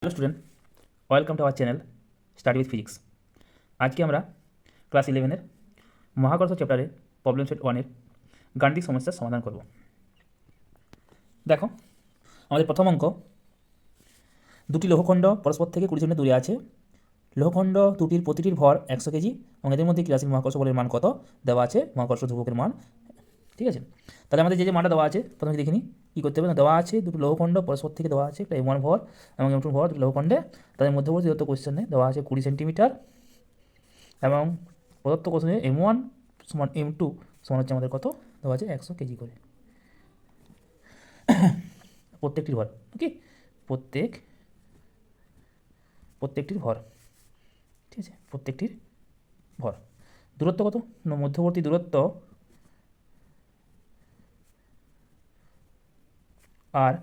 Hello student, welcome to our channel study with physics. আজকে আমরা class 11-এর মহাকর্ষ চ্যাপ্টারের প্রবলেম সেট 1-এর গাণিতিক সমস্যার সমাধান করব। দেখো, আমাদের প্রথম অঙ্ক, দুটি লৌহখণ্ড পরস্পর থেকে 20 সেন্টিমিটার দূরে আছে। লৌহখণ্ড দুটির প্রতিটির ভর 100 কেজি এবং এদের মধ্যে ক্রিয়াশীল মহাকর্ষ বলের মান কত দেওয়া আছে, মহাকর্ষ ধ্রুবকের মান। ঠিক আছে, তাহলে আমাদের যে মানটা দেওয়া আছে প্রথমে দেখে নিই কী করতে হবে। দেওয়া আছে দুটো লৌহখণ্ড পরস্পর থেকে দেওয়া আছে একটা M1 ভর এবং M2 ভর, দুটো লৌহখণ্ডে তাদের মধ্যবর্তী দূরত্ব কোশ্চেনে দেওয়া আছে 20 সেন্টিমিটার এবং প্রদত্ত কোশ্চেনে M1 সমান M2 সমান হচ্ছে আমাদের কত দেওয়া আছে 100 কেজি করে প্রত্যেকটির ভর। ওকে, প্রত্যেকটির ভর, ঠিক আছে, প্রত্যেকটির ভর। দূরত্ব কত না, মধ্যবর্তী দূরত্ব আর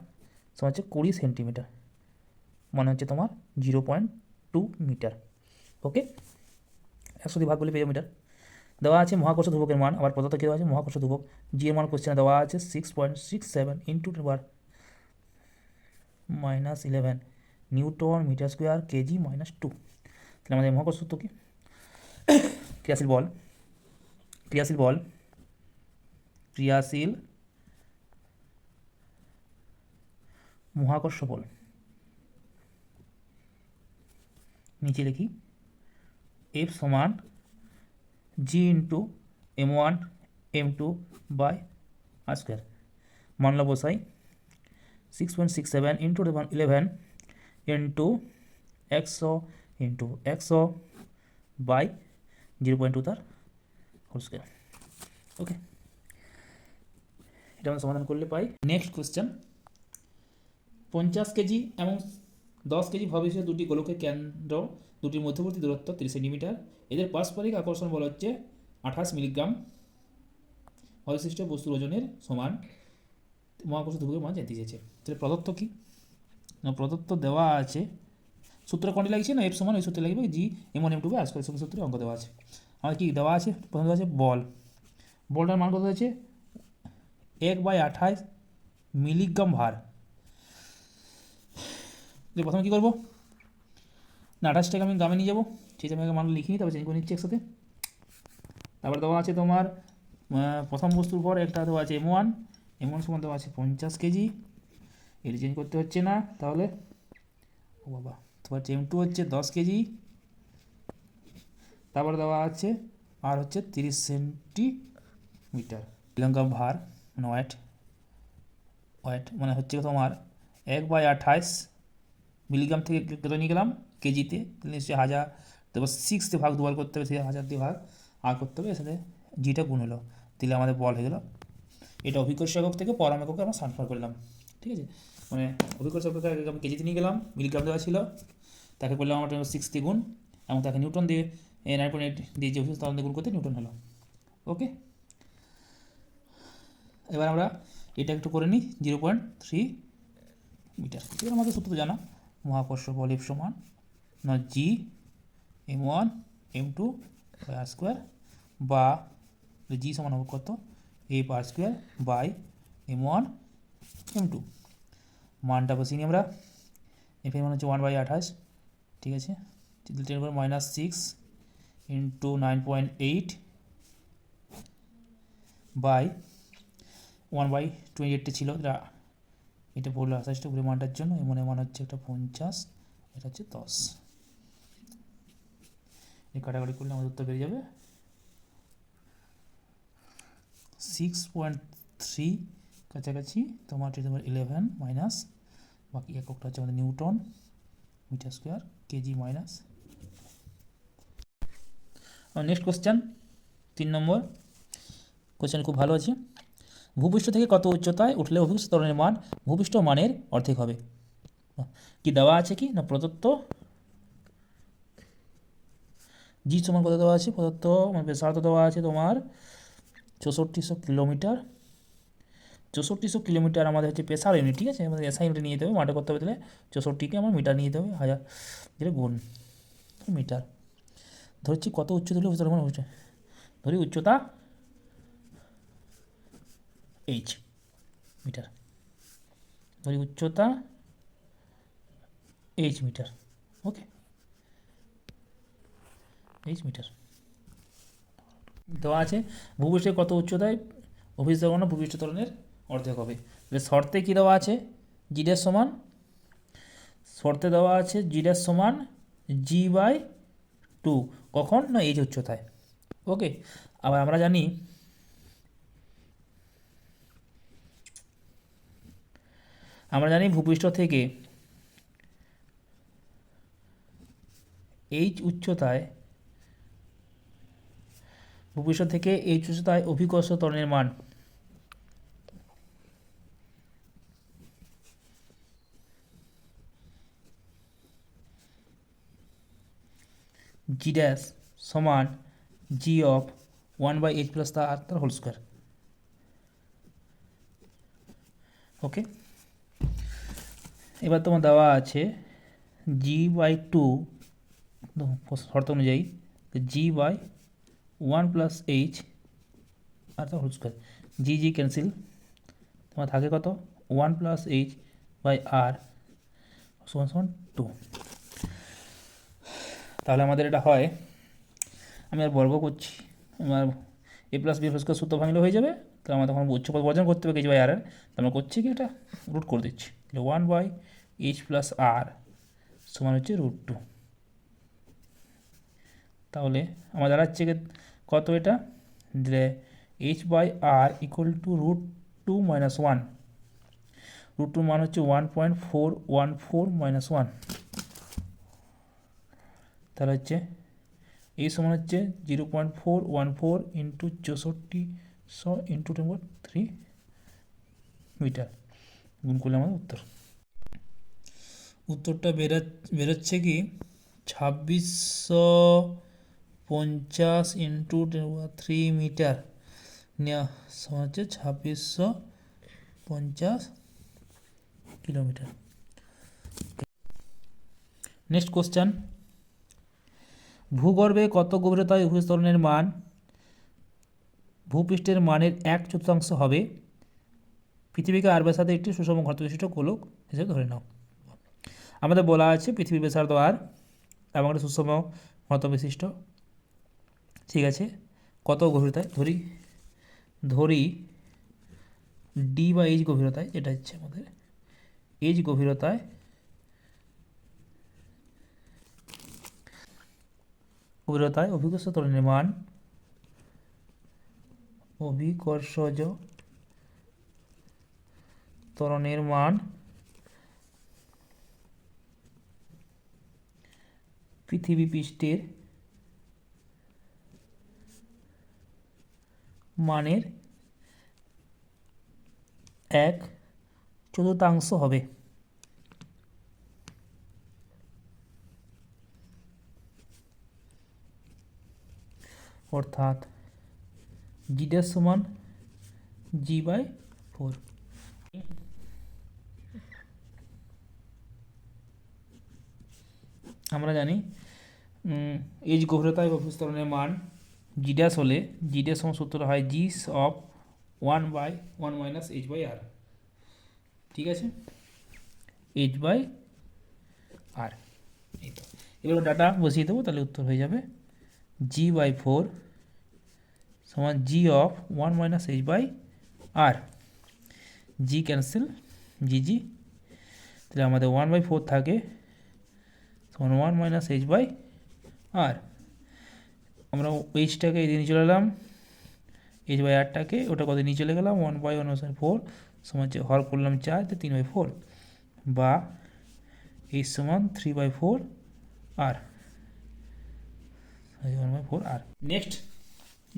সমান হচ্ছে 20 সেন্টিমিটার, মানে হচ্ছে তোমার 0.2 মিটার। ওকে, 100 দিয়ে ভাগ করলে পেয়ে যাবে মিটার। দেওয়া আছে মহাকর্ষ ধ্রুবকের মান, আবার প্রদত্ত কী দেওয়া আছে মহাকর্ষ ধ্রুবক জি এর মান কোশ্চেনে দেওয়া আছে 6.67 into -11 newton metre square kg -2। তাহলে আমাদের মহাকর্ষ সূত্র কি? ক্রিয়াশীল বল মহাকর্ষ বল, নিচে লিখি এফ সমান G into M1 M2 by R square. মানলা বসাই 6.67 ইন্টু 11 ইন্টু 100 বাই 0.2 তার হোল স্কোয়ার। ওকে, এটা আমরা সমাধান করলে পাই। নেক্সট কোশ্চেন, 50 কেজি এবং 10 কেজি ভরবিশিষ্ট দুটি গোলকের কেন্দ্র দুটির মধ্যবর্তী দূরত্ব 30 সেন্টিমিটার। এদের পারস্পরিক আকর্ষণ বল হচ্ছে 28 মিলিগ্রাম। ভরবিশিষ্ট বস্তুর ওজনের সমান মহাকর্ষ ধ্রুবকের মান জানতে চেয়েছে। তাহলে প্রদত্ত কি না, প্রদত্ত দেওয়া আছে সূত্র কোনটি লাগছে না, এফ সমান ওই সূত্রে লাগবে জি M1 M2 by R square সূত্রে অঙ্ক দেওয়া আছে। আমার কি দেওয়া আছে, প্রথমে দেওয়া আছে বলটার মান কত আছে 1/28 মিলিগ্রাম ভার। প্রথমে কী করবো না, 28টাকে আমি গ্রামে নিয়ে যাবো, ঠিক আছে, আমি মান লিখিনি তারপর চেঞ্জ করে নিচ্ছি একসাথে। তারপর দেওয়া আছে তোমার প্রথম বস্তুর পর একটা দেওয়া আছে M1 সমান দেওয়া আছে 50 কেজি, এটি চেঞ্জ করতে হচ্ছে না। তাহলে ও বাবা, তোমার M2 হচ্ছে 10 কেজি, তারপর দেওয়া আছে আর হচ্ছে 30 সেন্টিমিটার মিলিগ্রাম ভার, মানে ওয়েট মানে হচ্ছে তোমার 1/28 মিলিগ্রাম থেকে কত নিয়ে গেলাম কেজিতে, নিশ্চয়ই 1000, তারপর 6 দিয়ে ভাগ দুবার করতে হবে, সেই 1000 দিয়ে ভাগ আর করতে হবে, এর সাথে জিটা গুণ হলো, দিলে আমাদের বল হয়ে গেলো। এটা অভিকর্ষ একক থেকে পরম এককে আমরা ট্রান্সফার করলাম। ঠিক আছে, মানে অভিকর্ষ এককে আমি কেজিতে নিয়ে গেলাম, মিলিগ্রাম দেওয়া ছিল, তাকে করলাম আমার 6 দিয়ে গুণ এবং তাকে নিউটন দিয়ে 9.8 দিয়ে যে অভিকর্ষ তরঙ্গ গুণ করতে নিউটন হলো। ওকে, এবার আমরা এটা একটু করে নিই 0.3 মিটার। এবার আমাদের সূত্র জানা, মহাকর্ষ বল এফ সমান না জি M1 M2 by R square, বা জি সমান হবে কত F R square by M1 M2। মানটা বসিয়ে নিই আমরা, এফ এর মান হচ্ছে 1/28, ঠিক আছে, 10⁻⁻6 ইন্টু 9.8 বাই 1/28 ছিল, এটা বললো 28টা উপরে মানটার জন্য, এমনের মান হচ্ছে একটা 50, এটা হচ্ছে 10। এই কাটাকাটি করলে আমাদের উত্তর বেরিয়ে যাবে 6.3 কাছাকাছি তোমার 10⁻11 মাইনাস বাকি এককটা হচ্ছে আমাদের newton metre square kg minus. Next question 3 number question খুব ভালো আছে। ভূপৃষ্ঠ থেকে কত উচ্চতায় উঠলে অভিকর্ষ ত্বরণের মান ভূপৃষ্ঠ মানের অর্ধেক হবে? কি দেওয়া আছে কি না, প্রদত্ত জি সমান কত দেওয়া আছে, প্রদত্ত মানে ব্যাসার্ধ দেওয়া আছে তোমার 6400 কিলোমিটার। 6400 কিলোমিটার আমাদের হচ্ছে পেশার ইউনিট, ঠিক আছে, আমাদের এসআই ইউনিট নিয়ে যেতে হবে, মাঠে করতে হবে, তাহলে 64কে আমার মিটার নিয়ে যেতে হবে, 1000 যেটা গুণ মিটার। ধরছি কত উচ্চতা হলে উচ্চতা মানে হচ্ছে, ধরি উচ্চতা এইচ মিটার। ওকে, এইচ মিটার দেওয়া আছে। ভূপৃষ্ঠের কত উচ্চতায় অভিস্থগণ ভূপৃষ্ঠ ত্বরণের অর্ধেক হবে। শর্তে কী দেওয়া আছে? জি ড্যাশ সমান, শর্তে দেওয়া আছে জি ড্যাশ সমান G/2। কখন? না এইচ উচ্চতায়। ওকে, আবার আমরা জানি ভূপৃষ্ঠ থেকে এইচ উচ্চতায় অভিকর্ষ ত্বরণের মান জি ড্যাশ সমান জি অফ 1/h প্লাস তার হোল স্কোয়ার। ওকে, এবার তোমার দেওয়া আছে G/2 শর্ত অনুযায়ী G/1 প্লাস এইচ আর তার হোল স্কোয়ার। জি ক্যান্সেল, তোমার থাকে কত? 1 প্লাস এইচ বাই আর সমান সমান 2। তাহলে আমাদের এটা হয়, আমি আর বর্গ করছি, আমার এ প্লাস বি প্লাস সূত্র ভাঙলে হয়ে যাবে। তো আমার তখন উচ্চপদ বর্জন করতে হবে H/R এর। তো আমরা করছি কি, এটা রুট করে দিচ্ছি। 1/h প্লাস আর সমান হচ্ছে √2। তাহলে আমার দাঁড়াচ্ছে কত এটা? দিলে H/R ইকুয়াল টু √2 মাইনাস 1। √2 মান হচ্ছে 1.414 মাইনাস 1। তাহলে হচ্ছে এই সমান হচ্ছে 0.414 ইন্টু 6400 ইন্টু 10³ মিটার। গুণ করলে আমাদের উত্তরটা বেরোচ্ছে কি 2650 ইন্টু 10³ মিটার নেওয়া সমান হচ্ছে 2650 কিলোমিটার। নেক্সট কোশ্চেন, ভূগর্ভে কত গভীরতায় ভূস্তরণের মান ভূপৃষ্ঠের মানের 1/4 হবে? পৃথিবীকে আর ব্যাসার্ধে একটি সুষম ঘনত্ব বিশিষ্ট গোলক হিসেবে ধরে নাও। আমাদের বলা আছে পৃথিবীর ব্যাসার্ধ আর এবং একটা সুষম ঘনত্ব বিশিষ্ট। ঠিক আছে, কত গভীরতায়? ধরি D/H গভীরতায়, যেটা হচ্ছে আমাদের H গভীরতায় অভিকর্ষ ত্বরণের মান পৃথিবী পৃষ্ঠের মানের 1/4 হবে। অর্থাৎ জি ড্যাশ সমান G/4। আমরা জানি এইচ গভীরতায় অভিস্তরণের মান জি ড্যাশ হলে জি ড্যাশ সমান সূত্রটা হয় G অফ 1/1 মাইনাস H/R। ঠিক আছে, H/R। এই তো, এবার ডাটা বসিয়ে দেবো, তাহলে উত্তর হয়ে যাবে G/4 সমান G of 1 minus H/R। G cancel, G. তাহলে আমাদের 1/4 থাকে সমান 1 মাইনাস H/R। আমরা এইচটাকে এদিকে নিয়ে চলে এলাম, H/Rটাকে ওটা কত নিয়ে চলে গেলাম, 1/1/4 সমান হচ্ছে হর করলাম 4, 3/4 বা H সমান 3/4R। 1/4R।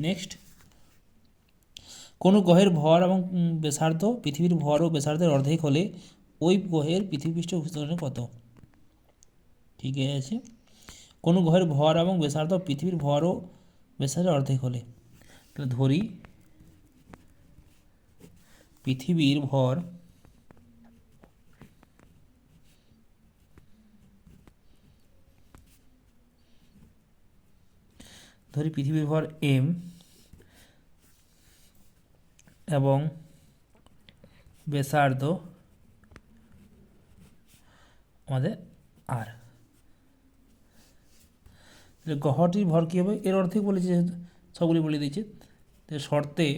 নেক্সট কোনো গ্রহের ভর এবং ব্যাসার্ধ পৃথিবীর ভর ও ব্যাসার্ধের অর্ধেক হলে ওই গ্রহের পৃথিবীপৃষ্ঠ বিস্তীর্ণ কত? ঠিক আছে, কোনো গ্রহের ভর এবং ব্যাসার্ধ পৃথিবীর ভর ও ব্যাসার্ধের অর্ধেক হলে, তাহলে ধরি পৃথিবীর ভর m এবং ব্যাসার্ধ আমাদের আর গ্রহটির ভর কী হবে, এর অর্ধেক বলেছে, সবগুলি বলে দিয়েছে। শর্তে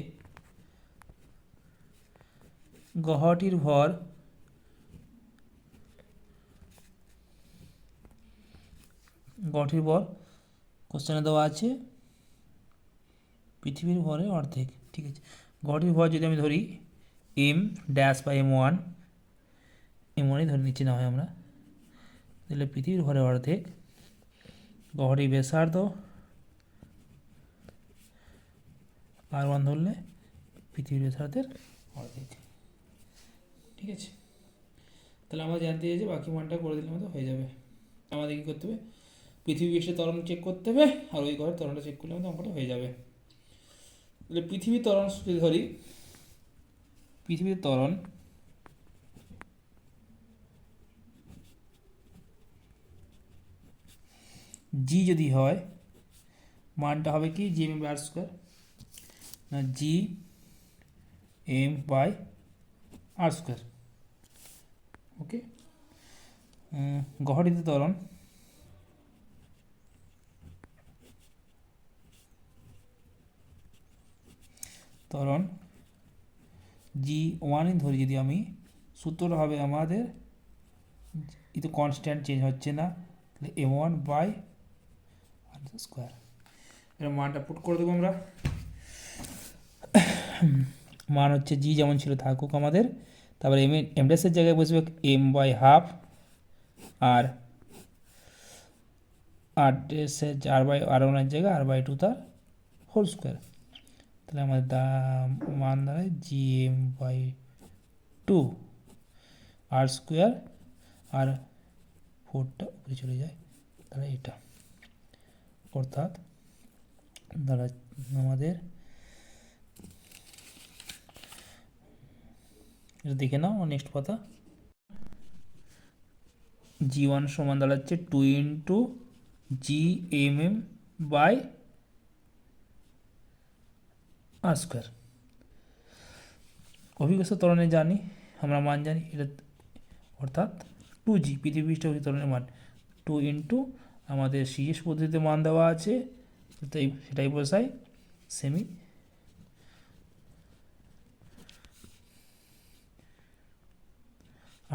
গ্রহটির ভর কোশ্চেনে দেওয়া আছে পৃথিবীর ভরের অর্ধেক। ঠিক আছে, গ্রহটির ভর যদি আমি ধরি এম ড্যাশ বা M1ই ধরে নিচ্ছি না হয় আমরা, তাহলে পৃথিবীর ভরের অর্ধেক, গ্রহটির ব্যাসার্ধ R1 ধরলে পৃথিবীর ব্যাসার্ধের অর্ধেক। ঠিক আছে, তাহলে আমরা জানতে চাই যে বাকি মানটা করে দিলে আমাদের হয়ে যাবে। আমাদের কী করতে হবে, পৃথিবী এসে ত্বরণ চেক করতে হবে, আর ওই ঘরের ত্বরণটা চেক করলে আমাদের অঙ্কটা হয়ে যাবে। তাহলে পৃথিবীর ত্বরণ যদি ধরি, পৃথিবীর ত্বরণ জি যদি হয়, মানটা হবে কি GM/r², না GM/r²। ওকে, গ্রহটিতে ত্বরণ G1 ধরি যদি আমি, সূত্রটা হবে আমাদের, এই তো কনস্ট্যান্ট চেঞ্জ হচ্ছে না, তাহলে M1/r²। এর মানটা পুট করে দেবো আমরা। মান হচ্ছে জি যেমন ছিল থাকুক আমাদের, তারপরে এমডেসের জায়গায় বসবে M/½ আর R1 জায়গায় R/2 তার হোল স্কোয়ার। তাহলে আমাদের মান দাঁড়ায় GM/2 R², আর 4টা উপরে চলে যায়, তাহলে এটা অর্থাৎ দাঁড়া আমাদের, এটা দেখে নাও নেক্সট কথা, G1 সমান দাঁড়াচ্ছে 2 × GMM/r²। অভিজ্ঞতা ত্বরণে জানি আমরা মান জানি এটা, অর্থাৎ 2G পৃথিবী পৃষ্ঠ ত্বরণের মান 2 × আমাদের সিএস পদ্ধতিতে মান দেওয়া আছে, তাই সেটাই বসাই সেমি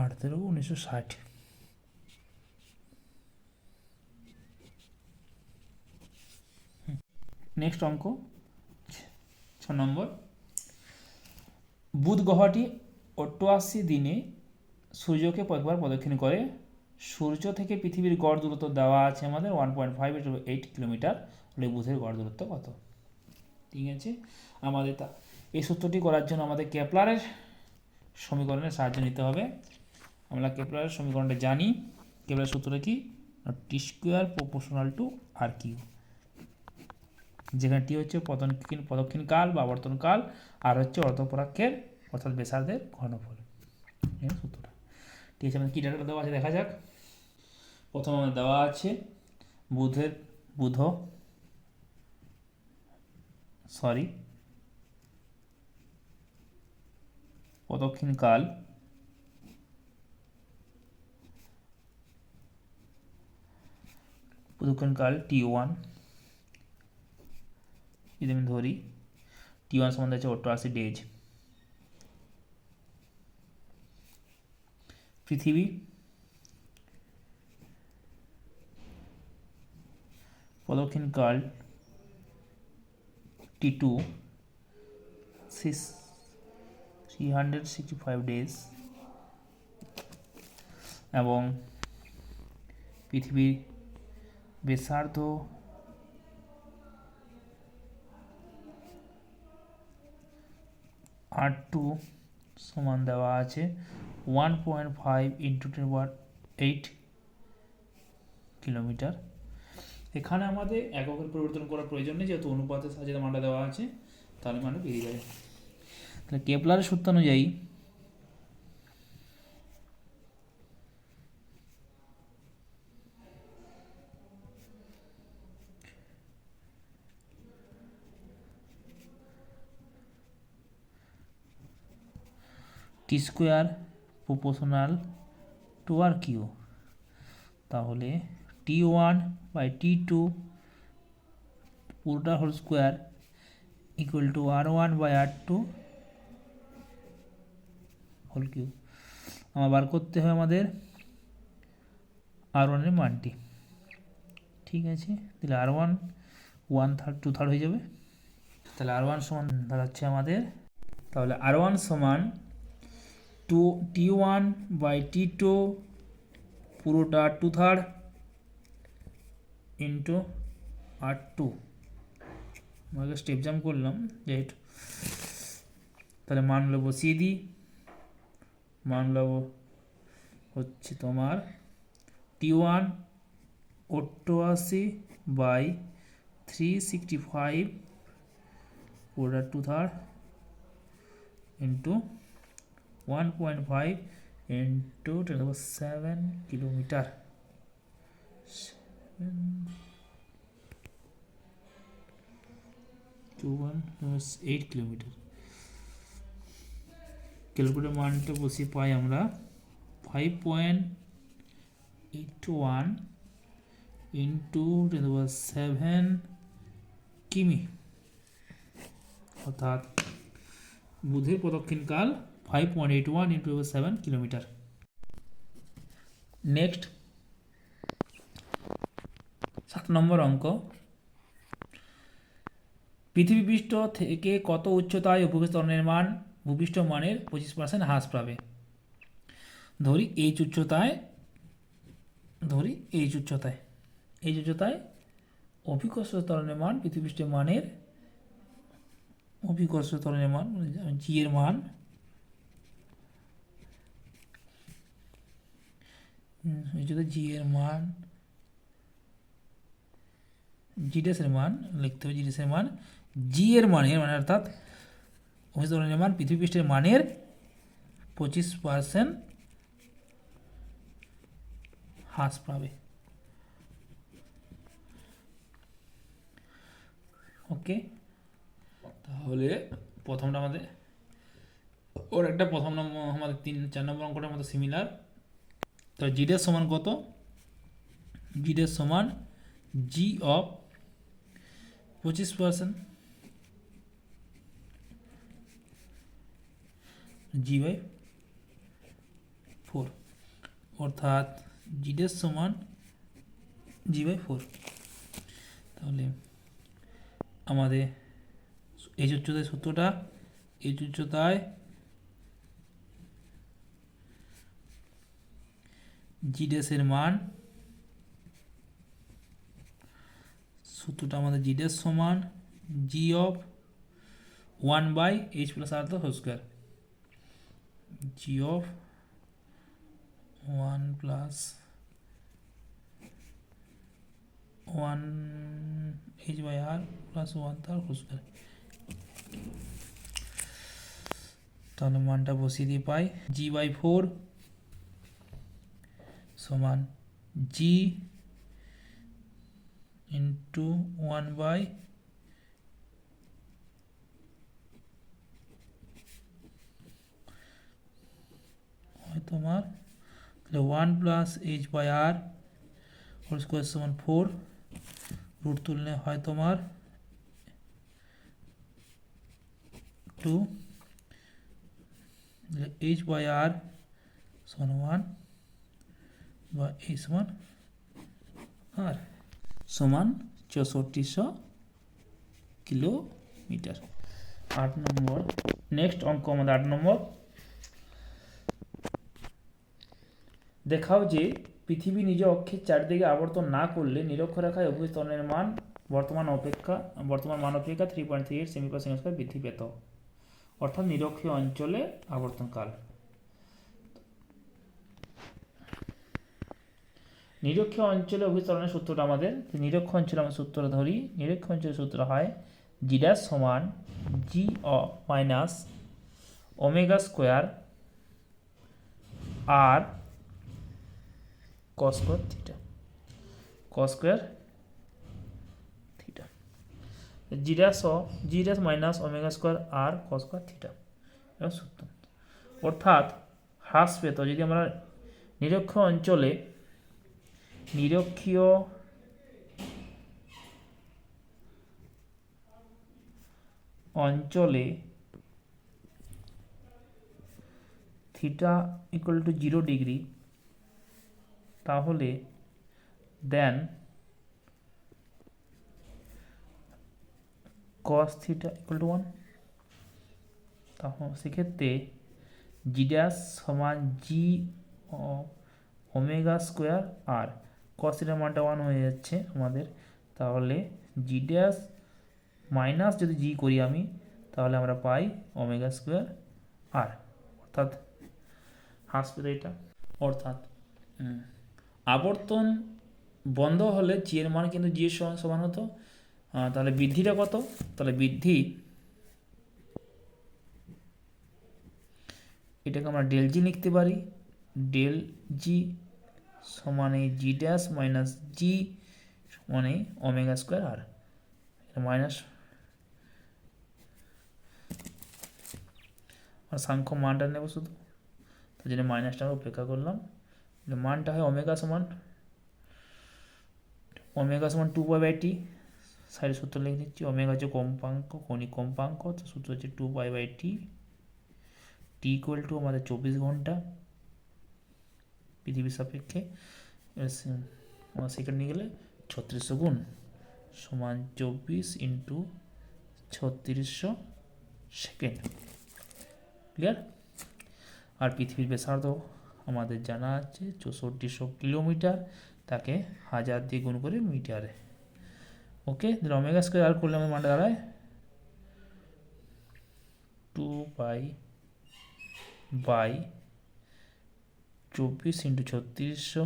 8/13/1960। নেক্সট অঙ্ক 6 নম্বর, বুধ গ্রহটি 88 দিনে সূর্যকে কয়েকবার প্রদক্ষিণ করে। সূর্য থেকে পৃথিবীর গড় দূরত্ব দেওয়া আছে আমাদের 1.5 কিলোমিটার, হলে বুধের গড় দূরত্ব কত? ঠিক আছে, আমাদের এই সূত্রটি করার জন্য আমাদের কেপলারের সমীকরণের সাহায্য নিতে হবে। আমরা কেপলারের সমীকরণটা জানি, কেপলারের সূত্রটা কি, T² = R³, যেখানে টি হচ্ছে প্রদক্ষিণ কাল বা আবর্তন কাল, আর হচ্ছে অর্ধপরাক্ষের অর্থাৎ ব্যাসার্ধের ঘনফল। সূত্রটা ঠিক আছে, আমাদের কী ডাটা দেওয়া আছে দেখা যাক। প্রথম আমাদের দেওয়া আছে প্রদক্ষিণকাল T1, যদি আমি ধরি T1 সমান আছে 88 ডেজ। পৃথিবী প্রদক্ষিণকাল T2 365 ডেজ, এবং পৃথিবীর ব্যাসার্ধ R2 সমান দেওয়া আছে 1.5 × 10⁸ কিলোমিটার। এখানে আমাদের এককের পরিবর্তন করার প্রয়োজন নেই, যেহেতু অনুপাতের সাহায্যে মানটা দেওয়া আছে, তাহলে মানে বেরিয়ে যাবে। তাহলে কেপলারের সূত্র অনুযায়ী T² = R³ তাহলে T1 বাই T2 পুরোটা whole square equal to R1 by R2 whole cube. আমার বার করতে হবে আমাদের R1 এর মানটি। ঠিক আছে, তাহলে R1 1/3 2/3 হয়ে যাবে। তাহলে R1 সমান দাঁড়াচ্ছে আমাদের, তাহলে R1 সমান T1 বাই T2 পুরোটা 2/3 ইন্টু R2। আমাকে স্টেপ জাম্প করলাম যেহেতু, তাহলে মানগুলো বসিয়ে দিই। মানগুলো হচ্ছে তোমার T1 88 বাই 365 পুরোটা 2/3 into 1.5 into 10⁷ kilometre. 8 kilometre. Calculator মানটা বসিয়ে পাই আমরা 5.81 ইন্টু 10⁷ কিমি, অর্থাৎ বুধের প্রদক্ষিণকাল 5.81 ইন্টু 10⁷ কিলোমিটার। নেক্সট 7 নম্বর অঙ্ক, পৃথিবীপৃষ্ঠ থেকে কত উচ্চতায় ভূপৃষ্ঠ ত্বরণের মান ভূপৃষ্ঠ মানের 25% হ্রাস পাবে। ধরি এইচ উচ্চতায় অভিকর্ষ ত্বরণের মান পৃথিবীপৃষ্ঠের মানের অভিকর্ষ ত্বরণের মান জি এর মান জি এর মান জিডেসের মান লিখতে হবে, জিডেসের মান জি এর মানের মানে অর্থাৎ অভিকর্ষ ত্বরণের মান পৃথিবীপৃষ্ঠের মানের 25% হ্রাস পাবে। ওকে, তাহলে প্রথমটা আমাদের ওর একটা প্রথম নম্বর আমাদের 4 নম্বর অঙ্কটার মতো সিমিলার। তো জিডেস সমান কত? জিডেস সমান জি অফ 25% জি বাই 4, অর্থাৎ জিডেস সমান জি বাই 4। তাহলে আমাদের এই উচ্চতায় সূত্রটা, এই উচ্চতায় জিডেসের মান, সূত্রটা আমাদের জিডেস সমান G of 1 by H plus R whole square, G of 1 plus 1 H by R plus 1 তার হোল স্কোয়ার। তাহলে মানটা বসিয়ে দিয়ে পাই জি বাই 4 সমান জি ইন্টু 1 বাই তোমার 1 plus H by R whole square সমান 4, রুট তুললে হয় তোমার 2, এইচ বাই আর সমান 1 বা এই সমান আর সমান 6400 কিলোমিটার। 8 নম্বর, নেক্সট অঙ্ক আমাদের 8 নম্বর, দেখাও যে পৃথিবী নিজ অক্ষের চারদিকে আবর্তন না করলে নিরক্ষরেখায় অভিকর্ষ ত্বরণের মান বর্তমান মান অপেক্ষা 3.38 সেমি/সেকেন্ড বৃদ্ধি পেত, অর্থাৎ নিরক্ষীয় অঞ্চলে আবর্তনকাল। নিরক্ষীয় অঞ্চলে অভিকর্ষ ত্বরণের সূত্রটা আমাদের, নিরক্ষ অঞ্চলে আমরা সূত্রটা ধরি, নিরক্ষ অঞ্চলের সূত্র হয় জি ড্যাশ সমান G minus omega square R cos square theta, cos square theta, G dash minus omega square R cos square theta এর সূত্র। অর্থাৎ হ্রাস পেত যদি আমরা নিরক্ষ অঞ্চলে নিরক্ষীয় অঞ্চলে থিটা ইকুয়াল টু 0 ডিগ্রি, তাহলে দেন cos থিটা ইকুয়াল টু 1। তাহলে সেক্ষেত্রে জি ড্যাশ সমান জি ওমেগা স্কোয়ার আর cos থিটার মানটা 1 হয়ে যাচ্ছে আমাদের। তাহলে জি ড্যাশ মাইনাস যদি জি করি আমি, তাহলে আমরা পাই ওমেগা স্কোয়ার আর, অর্থাৎ হাসবে এটা। অর্থাৎ আবর্তন বন্ধ হলে জি এর মান কিন্তু জি এর সমান হতো। তাহলে বৃদ্ধিটা কত? তাহলে বৃদ্ধি, এটাকে আমরা ডেল জি লিখতে পারি। ডেল জি সমান এই জি ড্যাশ মাইনাস জি সমান এই ওমেগা স্কোয়ার আর, মাইনাস আর সাংখ্য মানটা নেব শুধু, তার জন্য মাইনাসটা আমরা উপেক্ষা করলাম। মানটা হয় ওমেগা সমান 2 পাই বাই টি। সাইডে সূত্র লিখে দিচ্ছি, ওমেগা হচ্ছে কম্পাঙ্ক, কৌণিক কম্পাঙ্ক, তো সূত্র হচ্ছে 2 pi by T. T equal to আমাদের 24 ঘন্টা পৃথিবীর সাপেক্ষে। আমার সেকেন্ড নিয়ে গেলে 3600 গুণ সমান 24 ইন্টু 3600 সেকেন্ড। ক্লিয়ার? আর পৃথিবীর ব্যাসার্ধ আমাদের জানা আছে 6400 কিলোমিটার, তাকে 1000 দিয়ে গুণ করে মিটারে। ওকে, তাহলে ওমেগা স্কোয়ার আর করলে আমার মানটা দাঁড়ায় 2 পাই বাই 24 ইন্টু 3600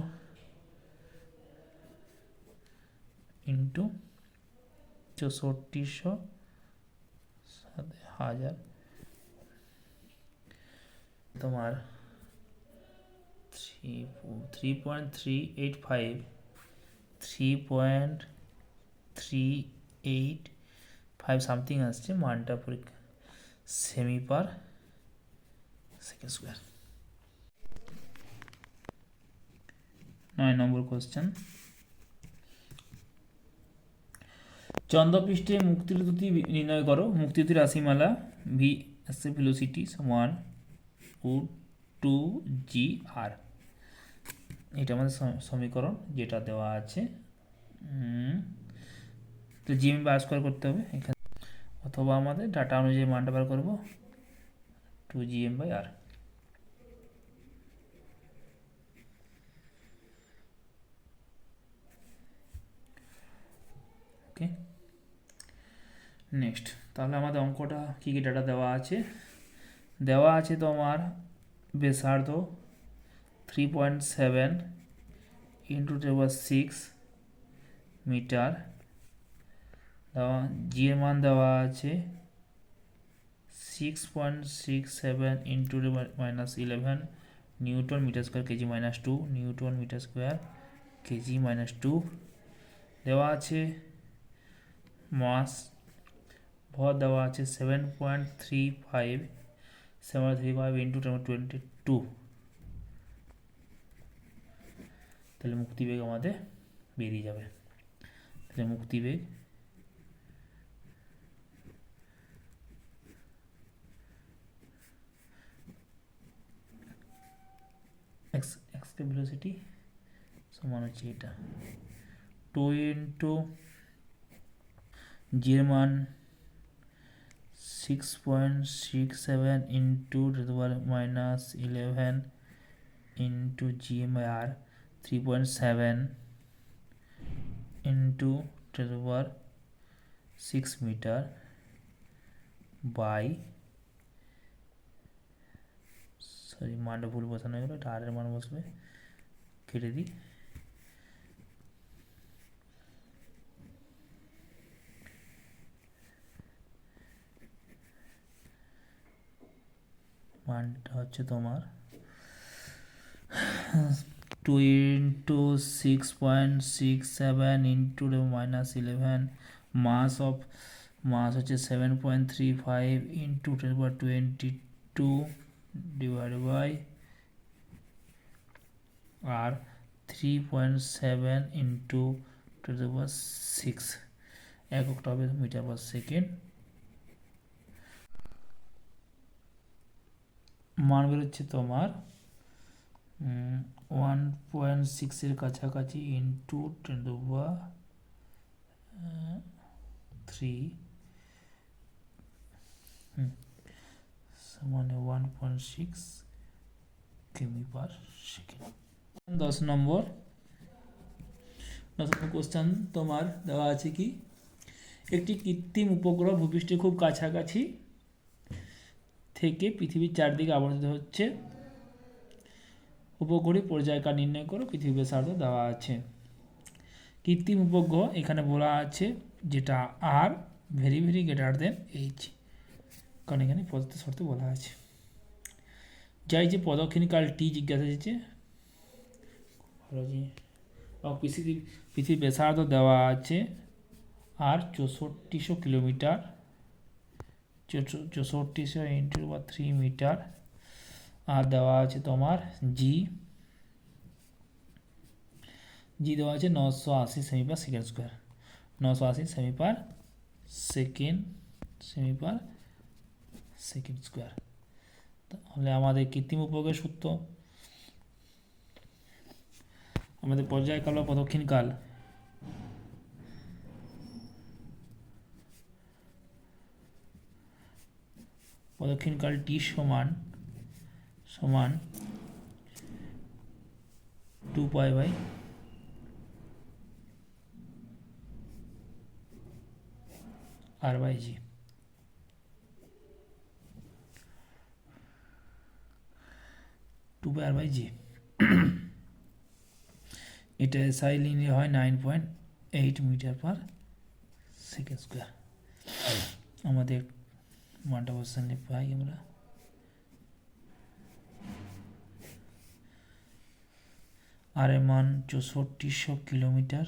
ইন্টু 6400 সাথে 1000, তোমার 3.385 সামথিং আসছে মানটা পরীক্ষা সেমি পার সেকেন্ড স্কোয়ার। 9 নম্বর কোশ্চেন, চন্দ্রপৃষ্ঠে মুক্তির দ্রুতি নির্ণয় করো। মুক্তির রাশিমালা ভি এস ভেলোসিটি সমান √2 g r। এটা আমাদের সমীকরণ যেটা দেওয়া আছে। তো জি এম বার স্কোয়ার করতে হবে এখানে, অথবা আমাদের ডাটা অনুযায়ী মানটা বার করবো 2gm/r। ওকে, নেক্সট তাহলে আমাদের অঙ্কটা কী কী ডাটা দেওয়া আছে। দেওয়া আছে তোমার ব্যাসার্ধ 3.7 ইন্টু 10⁶ মিটার। দেওয়া জি এর মান দেওয়া আছে 6.67 into -11 newton metre square kg -2 newton metre square kg -2। দেওয়া আছে মাস, ভর দেওয়া আছে 7.35 ইন্টু 22। তাহলে মুক্তিবেগ আমাদের বেরিয়ে যাবে। তাহলে মুক্তিবেগ এক্স ভেলোসিটি সমান হচ্ছে এটা 2 ইন্টু জি এর মান 6.67 into -11 into gm/r 3.7 into 10⁶ metre by, sorry মানটা ভুল বসানো হয়ে গেল, এটা আর এর মান বসবে, কেটে দিই। মানটা হচ্ছে তোমার 2 ইন্টু 6.67 ইন্টু -11 মাস হচ্ছে 7.35 into 10⁻22 divide by R 3.7 into 10⁶ এককটা হবে মিটার পার সেকেন্ড। মান বেরোচ্ছে তোমার 1.6 কাছাকাছি ইন্টু 10⁻³ সমানে 1.6 কিমি পার সেকেন্ড। 10 নম্বর কোশ্চেন তোমার দেওয়া আছে কি, একটি কৃত্রিম উপগ্রহ ভূপৃষ্ঠের খুব কাছাকাছি থেকে পৃথিবীর চারদিকে আবর্তিত হচ্ছে। উপগ্রহের পর্যায়কাল নির্ণয় করো। পৃথিবীর ব্যাসার্ধ দেওয়া আছে। কৃত্রিম উপগ্রহ এখানে বলা আছে যেটা are very very greater than H, কারণ এখানে পদার্থ শর্তে বলা আছে। যাই যে প্রদক্ষিণকাল টি জিজ্ঞাসা হয়েছে। পৃথিবীর ব্যাসার্ধ দেওয়া আছে আর 6400 কিলোমিটার, 6400 ইন্টু 3 মিটার। আর দেওয়া আছে তোমার জি দেওয়া আছে 980 semi per second square, 980 semi per second square. তাহলে আমাদের কৃত্রিম উপগ্রহের সূত্র, আমাদের পর্যায়কাল বা প্রদক্ষিণকাল টি সমান 2π/r/g। 2π/g এটা SI লিনিয়ে হয় 9.8 মিটার পার সেকেন্ড স্কোয়ার। আমাদের মানটা বসালে পাই আমরা আর এর মান 6400 কিলোমিটার,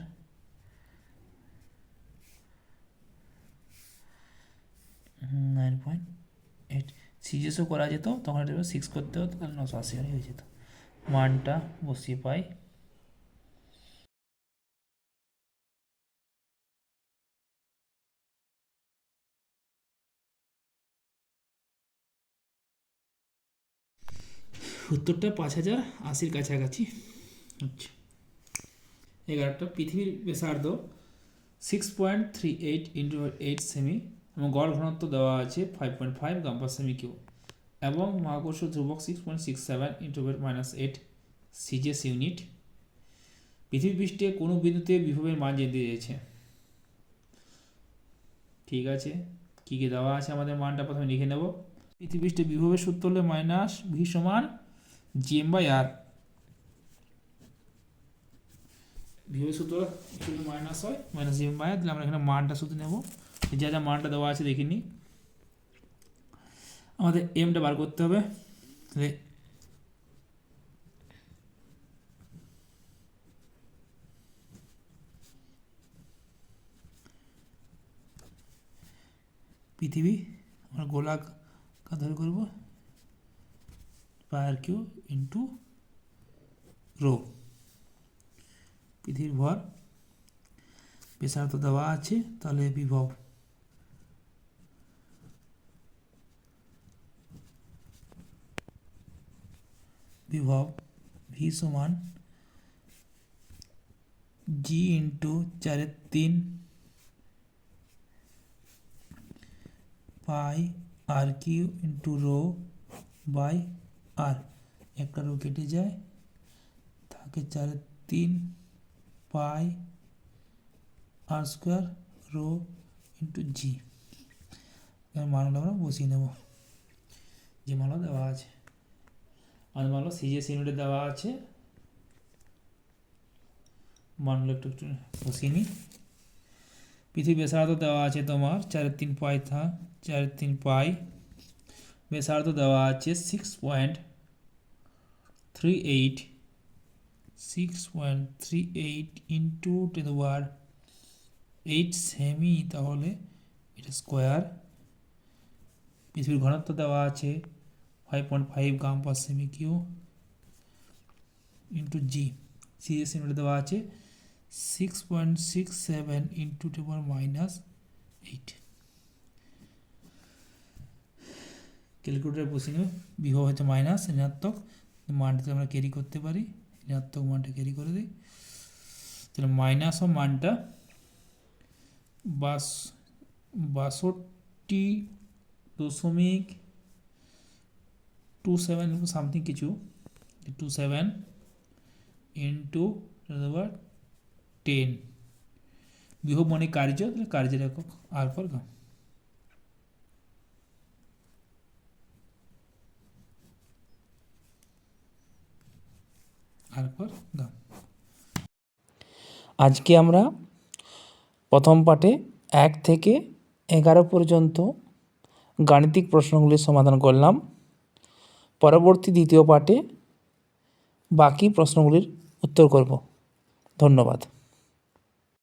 9.8 সিজিএসও করা যেত, তখন এটা 6 করতে হতো, তাহলে 980 হয়ে যেত। মানটা বসিয়ে পাই উত্তরটা 5080 কাছাকাছি হচ্ছে। 11টা পৃথিবীর ব্যাসার্ধ 6.38 ইন্টু 8 সেমি এবং গড় ঘনত্ব দেওয়া আছে 5.5 গ্রাম পার সেমি কিউব এবং মহাকর্ষ ধ্রুবক 6.67 ইন্টু 10⁻8 সিজিএস ইউনিট। পৃথিবী পৃষ্ঠে কোনো বিন্দুতে বিভবের মান জেনে দিয়েছে। ঠিক আছে, কী কী দেওয়া আছে আমাদের মানটা প্রথমে লিখে নেব। পৃথিবী পৃষ্ঠে বিভবের সূত্র হলে মাইনাস ভি সমান gm/r। বিভবের সূত্র শুধু মাইনাস হয়, মাইনাস gm/r দিলে আমরা এখানে মানটা শুধু নেব। যা যা মানটা দেওয়া আছে দেখে নিই। আমাদের এমটা বার করতে হবে। তাহলে পৃথিবী আমরা গোলাকার ধরে করব πr³ ইন্টু রো। পৃথিবীর ভর, ব্যাসার্ধ দেওয়া আছে, তাহলে বিভব ভি সমান G into 4/3 πr³ into rho by R. একটা রো কেটে যায়, থাকে 4/3 πr² রো ইন্টু জি। মানগুলো আমরা বসিয়ে নেব, যে মানগুলো দেওয়া আছে। আমাদের মানগুলো সিজিএস ইউনিটে দেওয়া আছে, মানগুলো একটু একটু বসিয়ে নিই। পৃথিবী ব্যাসার্ধ দেওয়া আছে তোমার 4/3 π, ব্যাসার্ধ দেওয়া আছে 6.38 ইন্টু 10⁸ সেমি, তাহলে এটা স্কোয়ার। পৃথিবীর ঘনত্ব দেওয়া আছে 5.5 গ্রাম পার সেমি কিউব ইন্টু জি। সিরিয়াস ইউনিট দেওয়া আছে 6.67 ইন্টু 10⁻8। ক্যালকুলেটারে বসে নেবে, বিভব হচ্ছে মাইনাস ঋণাত্মক, মানটাকে আমরা ক্যারি করতে পারি, ঋণাত্মক মানটা ক্যারি করে দিই, তাহলে মাইনাস ও মানটা 62.27 সামথিং কিছু 27 ইন্টু 10, বিভব মানে কার্য, তাহলে কার্যের একক আর পর ঘাম। আজকে আমরা প্রথম পাঠে 1 থেকে 11 পর্যন্ত গাণিতিক প্রশ্নগুলির সমাধান করলাম। পরবর্তী দ্বিতীয় পাঠে বাকি প্রশ্নগুলির উত্তর করব। ধন্যবাদ।